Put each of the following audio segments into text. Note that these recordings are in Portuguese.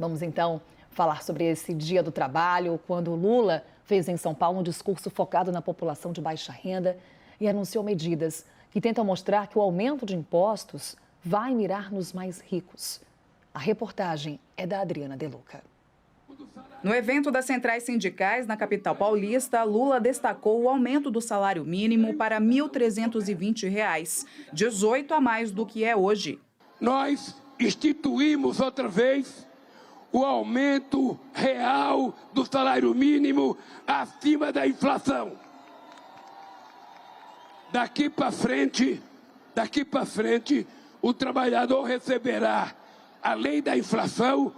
Vamos então falar sobre esse Dia do Trabalho, quando Lula fez em São Paulo um discurso focado na população de baixa renda e anunciou medidas que tentam mostrar que o aumento de impostos vai mirar nos mais ricos. A reportagem é da Adriana De Luca. No evento das centrais sindicais na capital paulista, Lula destacou o aumento do salário mínimo para R$ 1.320, 18 a mais do que é hoje. Nós instituímos outra vez o aumento real do salário mínimo acima da inflação. Daqui para frente, o trabalhador receberá, além da inflação,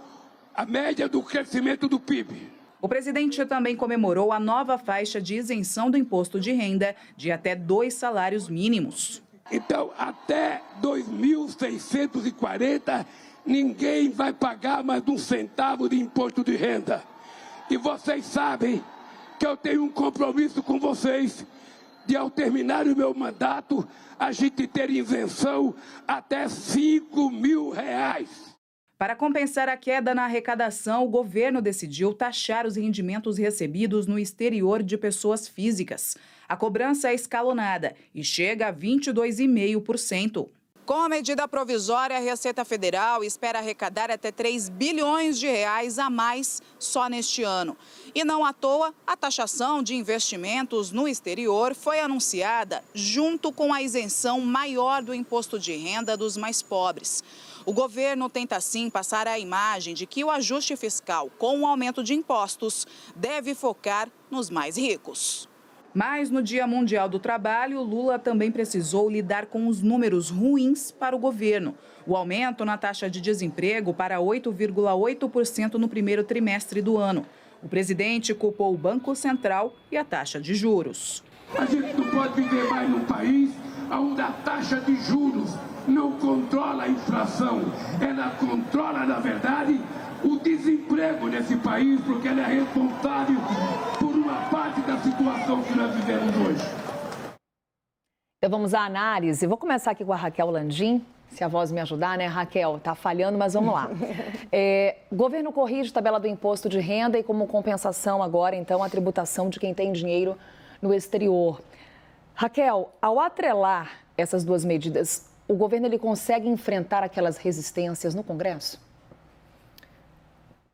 a média do crescimento do PIB. O presidente também comemorou a nova faixa de isenção do imposto de renda de até 2 salários mínimos. Então, até 2.640, ninguém vai pagar mais um centavo de imposto de renda. E vocês sabem que eu tenho um compromisso com vocês de, ao terminar o meu mandato, a gente ter isenção até R$ 5.000. Para compensar a queda na arrecadação, o governo decidiu taxar os rendimentos recebidos no exterior de pessoas físicas. A cobrança é escalonada e chega a 22,5%. Com a medida provisória, a Receita Federal espera arrecadar até 3 bilhões de reais a mais só neste ano. E não à toa, a taxação de investimentos no exterior foi anunciada junto com a isenção maior do imposto de renda dos mais pobres. O governo tenta, assim, passar a imagem de que o ajuste fiscal com o aumento de impostos deve focar nos mais ricos. Mas no Dia Mundial do Trabalho, Lula também precisou lidar com os números ruins para o governo. O aumento na taxa de desemprego para 8,8% no primeiro trimestre do ano. O presidente culpou o Banco Central e a taxa de juros. A gente não pode viver mais num país onde a taxa de juros não controla a inflação, ela controla, na verdade, o desemprego nesse país, porque ela é responsável por uma parte da situação que nós vivemos hoje. Então vamos à análise. Vou começar aqui com a Raquel Landim, se a voz me ajudar, né, Raquel? Tá falhando, mas vamos lá. Governo corrige tabela do imposto de renda e, como compensação agora, então, a tributação de quem tem dinheiro no exterior. Raquel, ao atrelar essas duas medidas, o governo ele consegue enfrentar aquelas resistências no Congresso?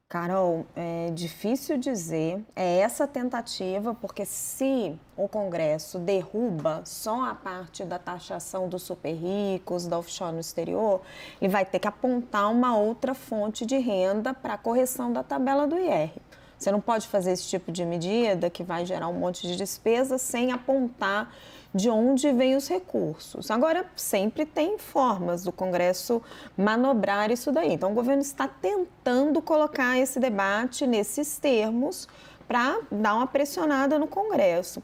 Carol, é difícil dizer, é essa tentativa, porque se o Congresso derruba só a parte da taxação dos super ricos, da offshore no exterior, ele vai ter que apontar uma outra fonte de renda para a correção da tabela do IR. Você não pode fazer esse tipo de medida que vai gerar um monte de despesa sem apontar de onde vêm os recursos. Agora, sempre tem formas do Congresso manobrar isso daí. Então, o governo está tentando colocar esse debate nesses termos para dar uma pressionada no Congresso.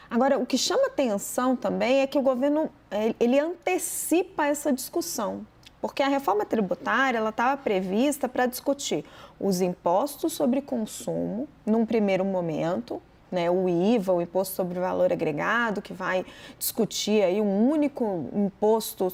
Agora, o que chama atenção também é que o governo ele antecipa essa discussão. Porque a reforma tributária ela estava prevista para discutir os impostos sobre consumo, num primeiro momento, né, o IVA, o Imposto sobre Valor Agregado, que vai discutir aí um único imposto,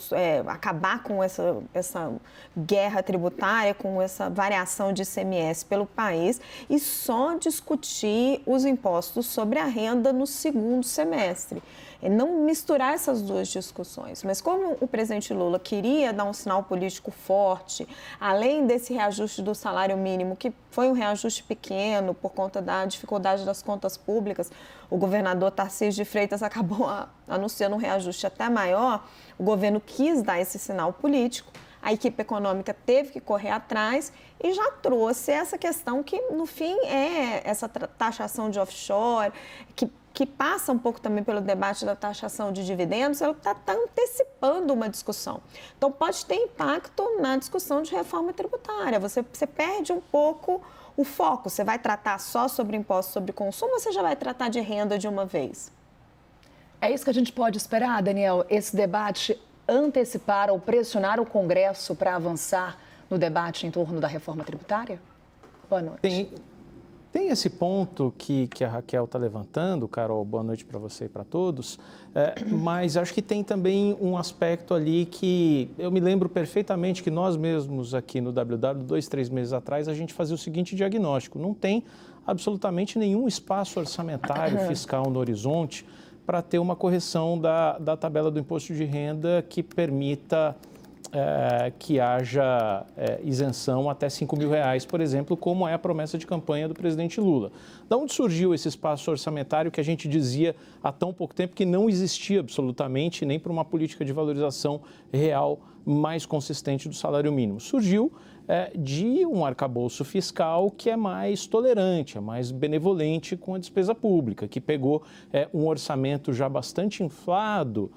acabar com essa guerra tributária, com essa variação de ICMS pelo país e só discutir os impostos sobre a renda no segundo semestre. E não misturar essas duas discussões. Mas como o presidente Lula queria dar um sinal político forte, além desse reajuste do salário mínimo, que foi um reajuste pequeno por conta da dificuldade das contas públicas, o governador Tarcísio de Freitas acabou anunciando um reajuste até maior, o governo quis dar esse sinal político, a equipe econômica teve que correr atrás e já trouxe essa questão que, no fim, é essa taxação de offshore, que passa um pouco também pelo debate da taxação de dividendos, ela está antecipando uma discussão. Então, pode ter impacto na discussão de reforma tributária. Você perde um pouco o foco. Você vai tratar só sobre impostos sobre consumo ou você já vai tratar de renda de uma vez? É isso que a gente pode esperar, Daniel? Esse debate antecipar ou pressionar o Congresso para avançar no debate em torno da reforma tributária? Boa noite. Tem esse ponto que a Raquel está levantando, Carol, boa noite para você e para todos, mas acho que tem também um aspecto ali que eu me lembro perfeitamente que nós mesmos aqui no WW, 2, 3 meses atrás, a gente fazia o seguinte diagnóstico: não tem absolutamente nenhum espaço orçamentário fiscal no horizonte para ter uma correção da tabela do imposto de renda que permita que haja isenção até R$5.000, por exemplo, como é a promessa de campanha do presidente Lula. De onde surgiu esse espaço orçamentário que a gente dizia há tão pouco tempo que não existia absolutamente nem para uma política de valorização real mais consistente do salário mínimo? Surgiu de um arcabouço fiscal que é mais tolerante, é mais benevolente com a despesa pública, que pegou um orçamento já bastante inflado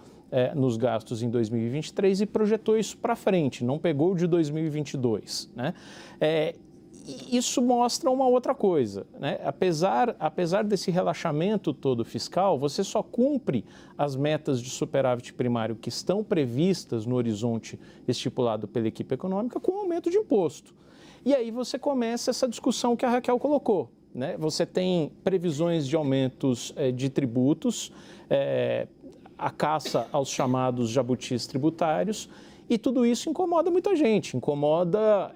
nos gastos em 2023 e projetou isso para frente, não pegou de 2022, né? Isso mostra uma outra coisa, né? Apesar desse relaxamento todo fiscal, você só cumpre as metas de superávit primário que estão previstas no horizonte estipulado pela equipe econômica com aumento de imposto. E aí você começa essa discussão que a Raquel colocou, né? Você tem previsões de aumentos de tributos, a caça aos chamados jabutis tributários, e tudo isso incomoda muita gente, incomoda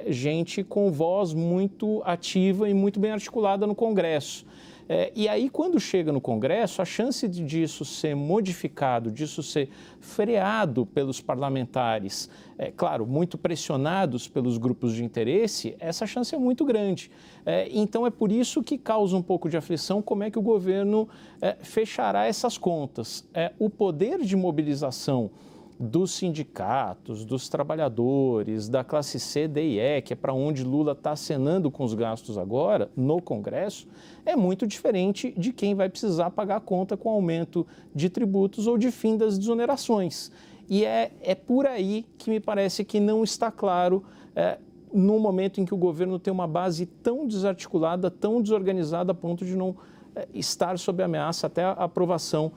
gente com voz muito ativa e muito bem articulada no Congresso. E aí, quando chega no Congresso, a chance disso ser modificado, disso ser freado pelos parlamentares, claro, muito pressionados pelos grupos de interesse, essa chance é muito grande. Então, é por isso que causa um pouco de aflição como é que o governo fechará essas contas. O poder de mobilização dos sindicatos, dos trabalhadores, da classe C, D e E, que é para onde Lula está acenando com os gastos agora, no Congresso, é muito diferente de quem vai precisar pagar a conta com aumento de tributos ou de fim das desonerações. E é por aí que me parece que não está claro, no momento em que o governo tem uma base tão desarticulada, tão desorganizada, a ponto de não estar sob ameaça até a aprovação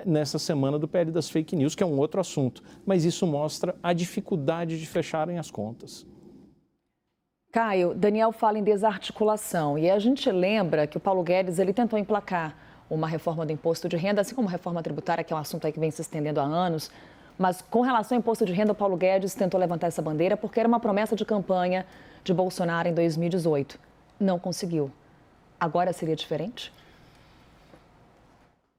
nessa semana do PL das fake news, que é um outro assunto. Mas isso mostra a dificuldade de fecharem as contas. Caio, Daniel fala em desarticulação e a gente lembra que o Paulo Guedes ele tentou emplacar uma reforma do imposto de renda, assim como a reforma tributária, que é um assunto aí que vem se estendendo há anos. Mas com relação ao imposto de renda, o Paulo Guedes tentou levantar essa bandeira porque era uma promessa de campanha de Bolsonaro em 2018. Não conseguiu. Agora seria diferente?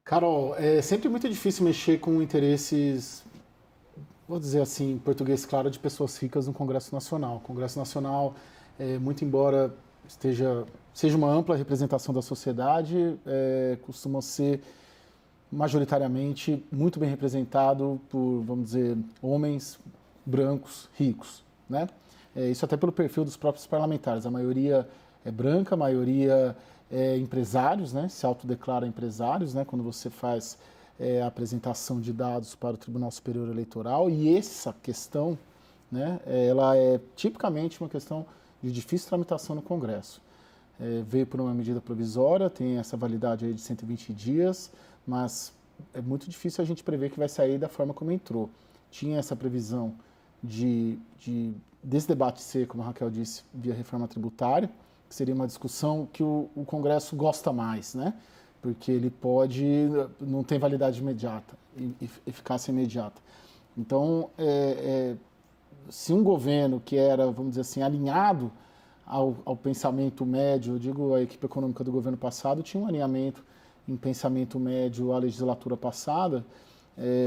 Carol, é sempre muito difícil mexer com interesses, vou dizer assim, em português claro, de pessoas ricas no Congresso Nacional. O Congresso Nacional, muito embora seja uma ampla representação da sociedade, costuma ser majoritariamente muito bem representado por, vamos dizer, homens brancos ricos, né? Isso até pelo perfil dos próprios parlamentares. A maioria é branca, a maioria empresários, né? Se autodeclara empresários, né? Quando você faz a apresentação de dados para o Tribunal Superior Eleitoral, e essa questão, né? Ela é tipicamente uma questão de difícil tramitação no Congresso. Veio por uma medida provisória, tem essa validade aí de 120 dias, mas é muito difícil a gente prever que vai sair da forma como entrou. Tinha essa previsão desse debate ser, como a Raquel disse, via reforma tributária, que seria uma discussão que o Congresso gosta mais, né? Porque ele não tem validade imediata, eficácia imediata. Então, se um governo que era, vamos dizer assim, alinhado ao pensamento médio, eu digo a equipe econômica do governo passado, tinha um alinhamento em pensamento médio à legislatura passada,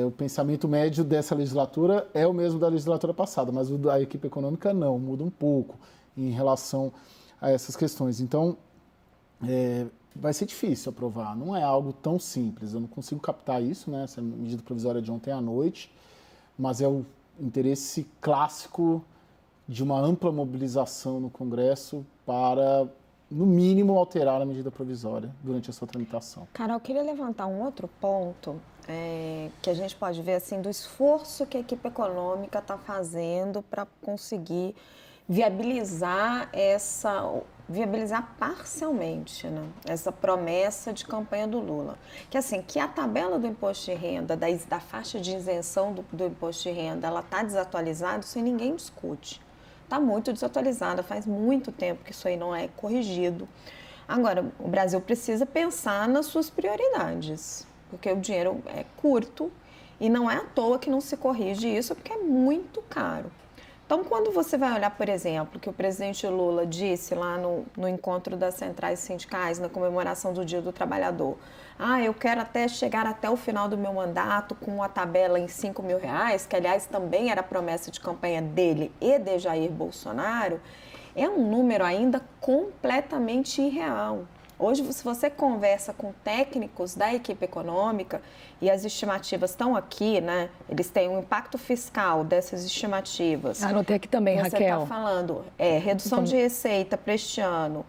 o pensamento médio dessa legislatura é o mesmo da legislatura passada, mas o da equipe econômica não, muda um pouco em relação a essas questões. Então, vai ser difícil aprovar, não é algo tão simples, eu não consigo captar isso, né? Essa medida provisória de ontem à noite, mas é o interesse clássico de uma ampla mobilização no Congresso para, no mínimo, alterar a medida provisória durante a sua tramitação. Carol, eu queria levantar um outro ponto que a gente pode ver assim, do esforço que a equipe econômica está fazendo para conseguir viabilizar parcialmente, né, essa promessa de campanha do Lula. Que assim, que a tabela do imposto de renda, da faixa de isenção do imposto de renda, ela está desatualizada, isso aí ninguém discute. Está muito desatualizada, faz muito tempo que isso aí não é corrigido. Agora, o Brasil precisa pensar nas suas prioridades, porque o dinheiro é curto e não é à toa que não se corrige isso, porque é muito caro. Então, quando você vai olhar, por exemplo, que o presidente Lula disse lá no encontro das centrais sindicais, na comemoração do Dia do Trabalhador, eu quero chegar até o final do meu mandato com a tabela em R$5.000, que, aliás, também era promessa de campanha dele e de Jair Bolsonaro, é um número ainda completamente irreal. Hoje, se você conversa com técnicos da equipe econômica, e as estimativas estão aqui, né? Eles têm um impacto fiscal dessas estimativas. Anotei aqui também, Raquel. Você está falando, redução de receita para este ano,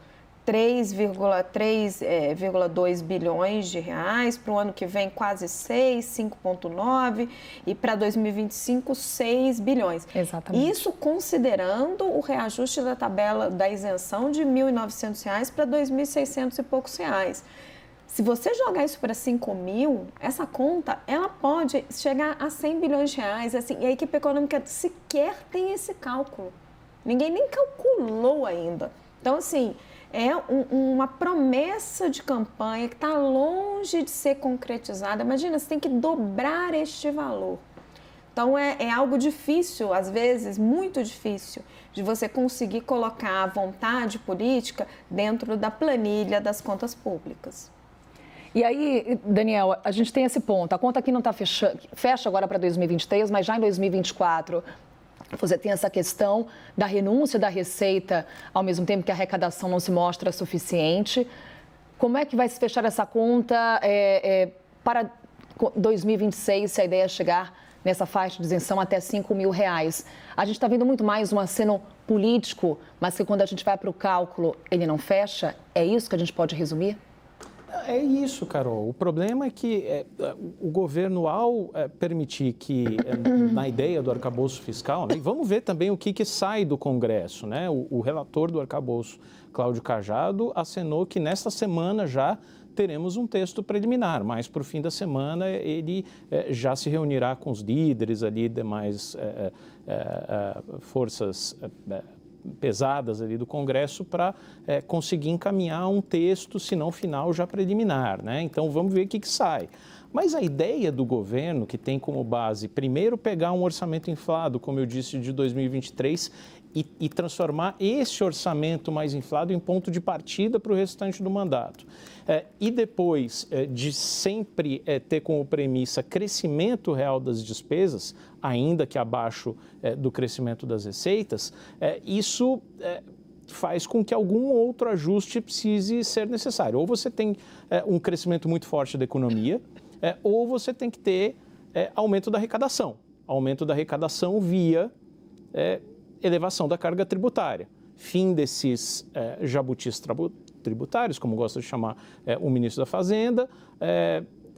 3,2 bilhões de reais, para o ano que vem quase 6, 5,9 e para 2025 6 bilhões. Exatamente. Isso considerando o reajuste da tabela da isenção de R$ 1.900 para R$ 2.600 e poucos reais. Se você jogar isso para 5 mil, essa conta ela pode chegar a 100 bilhões de reais. Assim, e a equipe econômica sequer tem esse cálculo. Ninguém nem calculou ainda. Então, assim, é uma promessa de campanha que está longe de ser concretizada. Imagina, você tem que dobrar este valor. Então, é algo difícil, às vezes, muito difícil, de você conseguir colocar a vontade política dentro da planilha das contas públicas. E aí, Daniel, a gente tem esse ponto. A conta aqui não está fechando, fecha agora para 2023, mas já em 2024... Você tem essa questão da renúncia da receita, ao mesmo tempo que a arrecadação não se mostra suficiente. Como é que vai se fechar essa conta para 2026, se a ideia é chegar nessa faixa de isenção até R$5.000? A gente está vendo muito mais um aceno político, mas que quando a gente vai para o cálculo, ele não fecha? É isso que a gente pode resumir? É isso, Carol. O problema é que o governo, ao permitir que, na ideia do arcabouço fiscal, né, e vamos ver também o que sai do Congresso, né? O relator do arcabouço, Cláudio Cajado, acenou que nesta semana já teremos um texto preliminar, mas para o fim da semana ele já se reunirá com os líderes ali, demais forças pesadas ali do Congresso para conseguir encaminhar um texto, se não final, já preliminar, né? Então, vamos ver o que sai. Mas a ideia do governo, que tem como base, primeiro, pegar um orçamento inflado, como eu disse, de 2023, e transformar esse orçamento mais inflado em ponto de partida para o restante do mandato. E depois de sempre ter como premissa crescimento real das despesas, ainda que abaixo do crescimento das receitas, isso faz com que algum outro ajuste precise ser necessário. Ou você tem um crescimento muito forte da economia, ou você tem que ter aumento da arrecadação. Aumento da arrecadação via elevação da carga tributária, fim desses jabutis tributários, como gosta de chamar o ministro da Fazenda,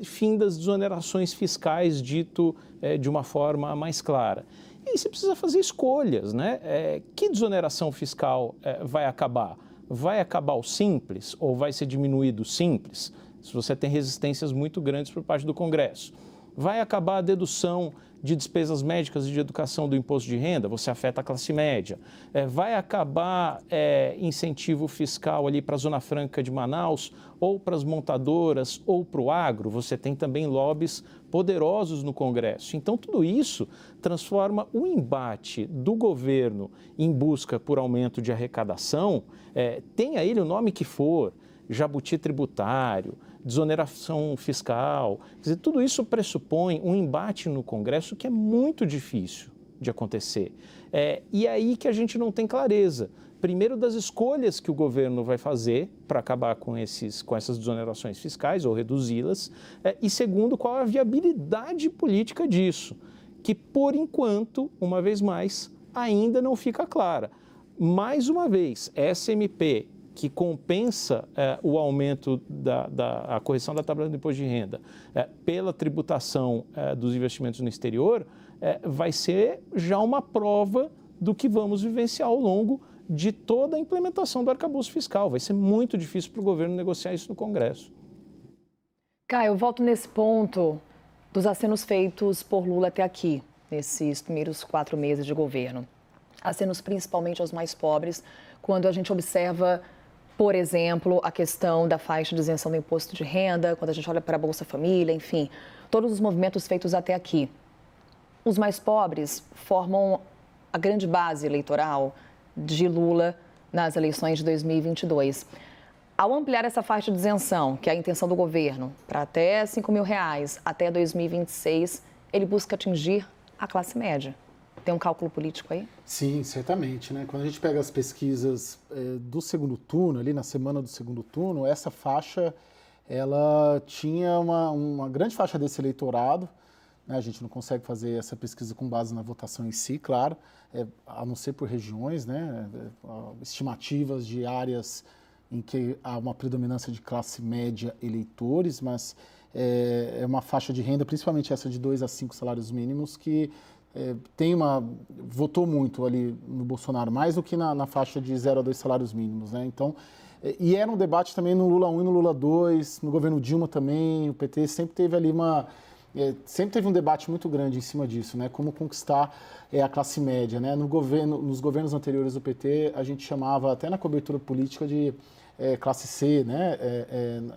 fim das desonerações fiscais, dito de uma forma mais clara. E aí você precisa fazer escolhas, né? Que desoneração fiscal vai acabar? Vai acabar o simples ou vai ser diminuído o simples? Se você tem resistências muito grandes por parte do Congresso. Vai acabar a dedução de despesas médicas e de educação do imposto de renda, você afeta a classe média. Vai acabar incentivo fiscal ali para a Zona Franca de Manaus, ou para as montadoras, ou para o agro. Você tem também lobbies poderosos no Congresso. Então, tudo isso transforma o embate do governo em busca por aumento de arrecadação, tenha ele o nome que for, jabuti tributário, desoneração fiscal. Quer dizer, tudo isso pressupõe um embate no Congresso que é muito difícil de acontecer. E aí que a gente não tem clareza. Primeiro, das escolhas que o governo vai fazer para acabar com essas desonerações fiscais ou reduzi-las. E segundo, qual a viabilidade política disso, que por enquanto, uma vez mais, ainda não fica clara. Mais uma vez, essa MP que compensa o aumento a correção da tabela do imposto de renda pela tributação dos investimentos no exterior, vai ser já uma prova do que vamos vivenciar ao longo de toda a implementação do arcabouço fiscal. Vai ser muito difícil para o governo negociar isso no Congresso. Caio, eu volto nesse ponto dos acenos feitos por Lula até aqui, nesses primeiros 4 meses de governo. Acenos principalmente aos mais pobres, quando a gente observa Por exemplo, a questão da faixa de isenção do imposto de renda, quando a gente olha para a Bolsa Família, enfim, todos os movimentos feitos até aqui. Os mais pobres formam a grande base eleitoral de Lula nas eleições de 2022. Ao ampliar essa faixa de isenção, que é a intenção do governo, para até R$5.000 até 2026, ele busca atingir a classe média. Tem um cálculo político aí? Sim, certamente, né? Quando a gente pega as pesquisas do segundo turno, ali na semana do segundo turno, essa faixa, ela tinha uma grande faixa desse eleitorado, né? A gente não consegue fazer essa pesquisa com base na votação em si, claro, a não ser por regiões, né? Estimativas de áreas em que há uma predominância de classe média eleitores, mas é uma faixa de renda, principalmente essa de 2 a 5 salários mínimos, que votou muito ali no Bolsonaro, mais do que na faixa de 0 a 2 salários mínimos, né? Então, e era um debate também no Lula 1 e no Lula 2, no governo Dilma também, o PT sempre teve ali sempre teve um debate muito grande em cima disso, né? Como conquistar a classe média, né? Nos governos anteriores do PT, a gente chamava até na cobertura política de classe C, né?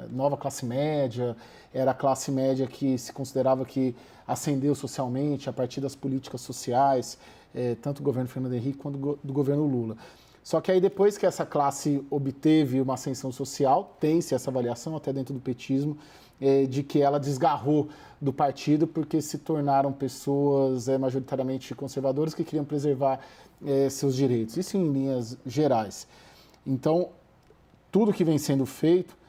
Nova classe média, era a classe média que se considerava que ascendeu socialmente a partir das políticas sociais, tanto do governo Fernando Henrique quanto do governo Lula. Só que aí depois que essa classe obteve uma ascensão social, tem-se essa avaliação até dentro do petismo, de que ela desgarrou do partido porque se tornaram pessoas majoritariamente conservadoras que queriam preservar seus direitos. Isso em linhas gerais. Então, tudo que vem sendo feito,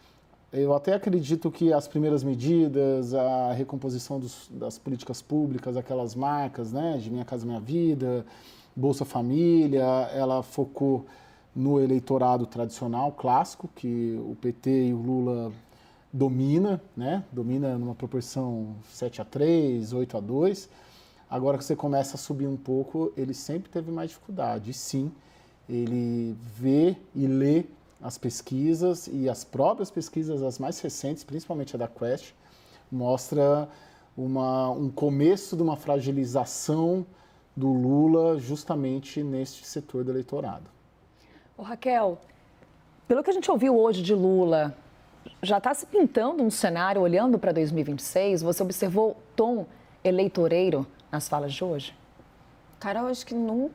eu até acredito que as primeiras medidas, a recomposição das políticas públicas, aquelas marcas, né, de Minha Casa Minha Vida, Bolsa Família, ela focou no eleitorado tradicional, clássico, que o PT e o Lula domina, né, domina numa proporção 7-3, 8-2. Agora que você começa a subir um pouco, ele sempre teve mais dificuldade. E sim, ele vê e lê as pesquisas, e as próprias pesquisas, as mais recentes, principalmente a da Quest, mostra um começo de uma fragilização do Lula justamente neste setor do eleitorado. Ô, Raquel, pelo que a gente ouviu hoje de Lula, já está se pintando um cenário olhando para 2026? Você observou o tom eleitoreiro nas falas de hoje? Carol, acho que nunca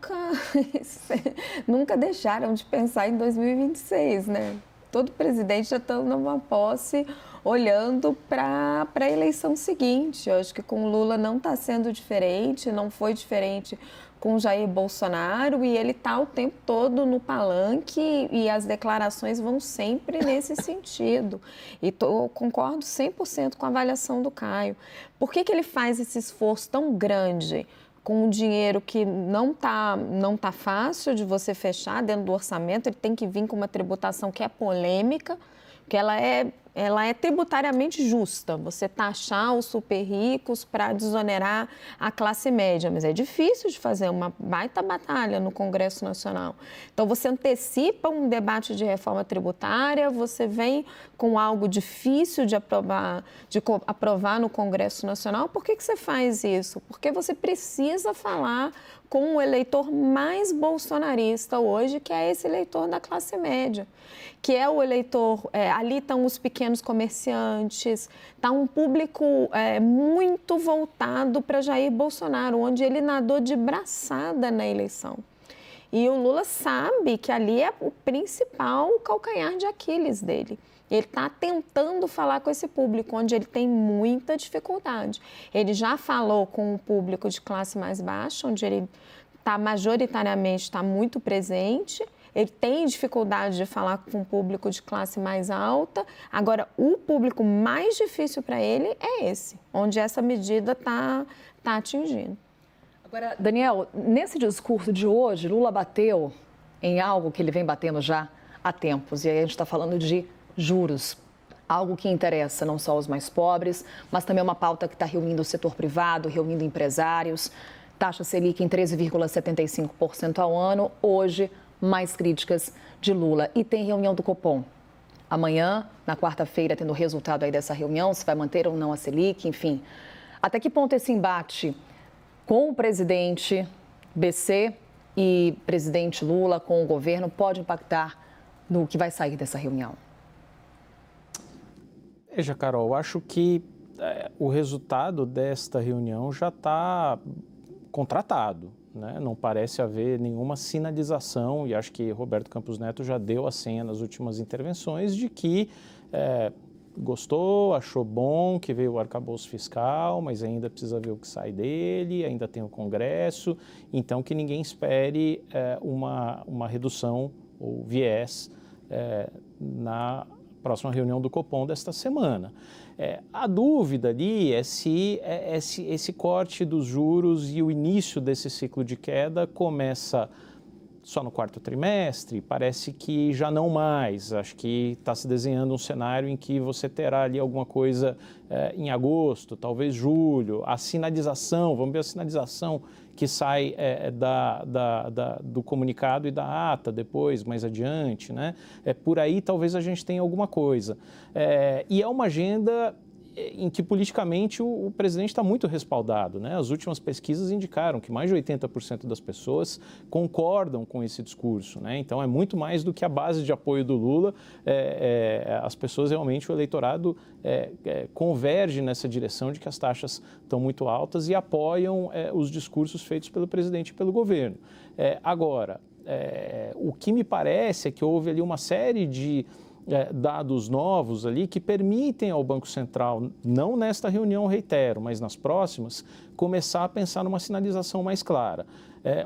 deixaram de pensar em 2026, né? Todo presidente já está numa posse olhando para a eleição seguinte. Eu acho que com Lula não está sendo diferente, não foi diferente com Jair Bolsonaro, e ele está o tempo todo no palanque e as declarações vão sempre nesse sentido. E concordo 100% com a avaliação do Caio. Por que ele faz esse esforço tão grande com um dinheiro que não tá fácil de você fechar dentro do orçamento? Ele tem que vir com uma tributação que é polêmica, que ela é tributariamente justa, você taxar os super ricos para desonerar a classe média, mas é difícil de fazer, uma baita batalha no Congresso Nacional. Então, você antecipa um debate de reforma tributária, você vem com algo difícil de aprovar no Congresso Nacional. Por que você faz isso? Porque você precisa falar com o eleitor mais bolsonarista hoje, que é esse eleitor da classe média, que é o eleitor, ali estão os pequenos comerciantes, está um público muito voltado para Jair Bolsonaro, onde ele nadou de braçada na eleição. E o Lula sabe que ali é o principal calcanhar de Aquiles dele. Ele está tentando falar com esse público, onde ele tem muita dificuldade. Ele já falou com o público de classe mais baixa, onde ele majoritariamente está muito presente. Ele tem dificuldade de falar com o público de classe mais alta. Agora, o público mais difícil para ele é esse, onde essa medida está atingindo. Agora, Daniel, nesse discurso de hoje, Lula bateu em algo que ele vem batendo já há tempos. E aí a gente está falando de juros, algo que interessa não só os mais pobres, mas também uma pauta que está reunindo o setor privado, reunindo empresários. Taxa Selic em 13,75% ao ano. Hoje, mais críticas de Lula. E tem reunião do Copom. Amanhã, na quarta-feira, tendo o resultado aí dessa reunião, se vai manter ou não a Selic, enfim. Até que ponto esse embate com o presidente BC e presidente Lula, com o governo, pode impactar no que vai sair dessa reunião? Veja, Carol, acho que o resultado desta reunião já está contratado, né? Não parece haver nenhuma sinalização, e acho que Roberto Campos Neto já deu a senha nas últimas intervenções de que gostou, achou bom que veio o arcabouço fiscal, mas ainda precisa ver o que sai dele, ainda tem o Congresso, então que ninguém espere uma redução ou viés na próxima reunião do Copom desta semana. A dúvida ali é se esse corte dos juros e o início desse ciclo de queda começa só no quarto trimestre, parece que já não mais. Acho que está se desenhando um cenário em que você terá ali alguma coisa em agosto, talvez julho. A sinalização, vamos ver a sinalização que sai do comunicado e da ata depois, mais adiante, né? Por aí talvez a gente tenha alguma coisa. E é uma agenda em que politicamente o presidente está muito respaldado, né? As últimas pesquisas indicaram que mais de 80% das pessoas concordam com esse discurso, né? Então é muito mais do que a base de apoio do Lula. As pessoas realmente, o eleitorado converge nessa direção de que as taxas estão muito altas e apoiam os discursos feitos pelo presidente e pelo governo. Agora, o que me parece é que houve ali uma série de dados novos ali que permitem ao Banco Central, não nesta reunião, reitero, mas nas próximas, começar a pensar numa sinalização mais clara.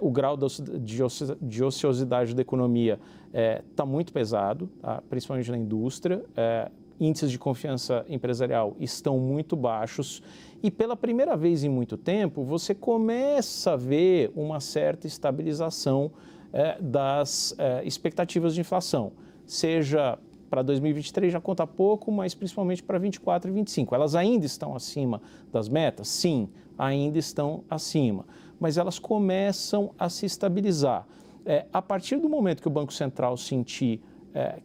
O grau de ociosidade da economia está muito pesado, tá? Principalmente na indústria. Índices de confiança empresarial estão muito baixos e pela primeira vez em muito tempo você começa a ver uma certa estabilização das expectativas de inflação, seja para 2023 já conta pouco, mas principalmente para 24 e 25. Elas ainda estão acima das metas? Sim, ainda estão acima, mas elas começam a se estabilizar. A partir do momento que o Banco Central sentir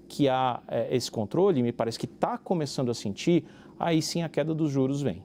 que há esse controle, me parece que está começando a sentir, aí sim a queda dos juros vem.